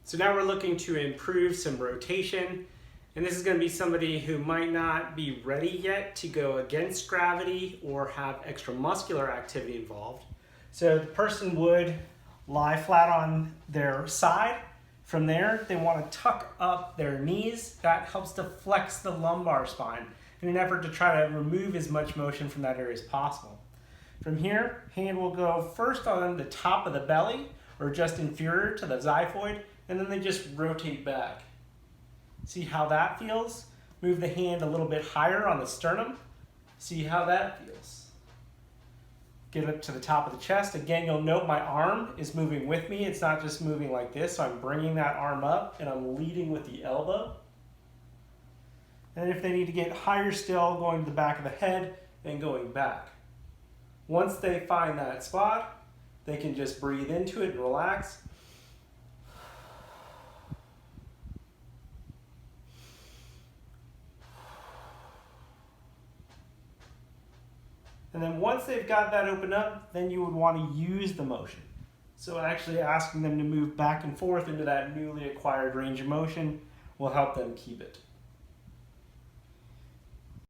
So now we're looking to improve some rotation, and this is going to be somebody who might not be ready yet to go against gravity or have extra muscular activity involved. So the person would lie flat on their side. From there, they want to tuck up their knees. That helps to flex the lumbar spine in an effort to try to remove as much motion from that area as possible. From here, hand will go first on the top of the belly or just inferior to the xiphoid, and then they just rotate back. See how that feels? Move the hand a little bit higher on the sternum. See how that feels. Get up to the top of the chest. Again, you'll note my arm is moving with me. It's not just moving like this, so I'm bringing that arm up and I'm leading with the elbow. And if they need to get higher still, going to the back of the head and going back. Once they find that spot, they can just breathe into it and relax. And then once they've got that opened up, then you would want to use the motion. So actually asking them to move back and forth into that newly acquired range of motion will help them keep it.